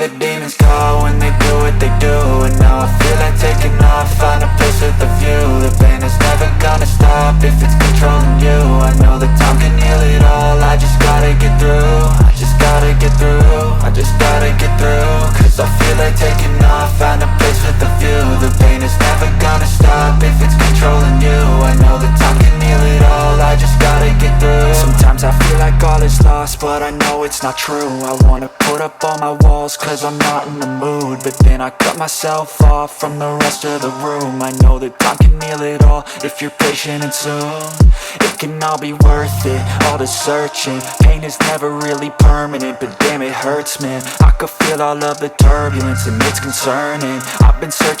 the demons call when they do what they do. And now I feel like taking off, find a place with a view. The pain is never gonna stop if it's controlling you. I know that time can heal it all, I just gotta get through. I just gotta get through, I just gotta get through. Cause I feel like taking off, find a place with a view. The pain is never gonna stop if it's controlling you. I know that time can heal it all, I just gotta get through. Sometimes I feel like all is lost, but I know it's not true. I wanna put up all my walls cause I'm not in the mood, but then I cut myself off from the rest of the room. I know that time can heal it all if you're patient and soon. It can all be worth it, all the searching. Pain is never really permanent, but damn it hurts man. I could feel all of the turbulence and it's concerning. I've been searching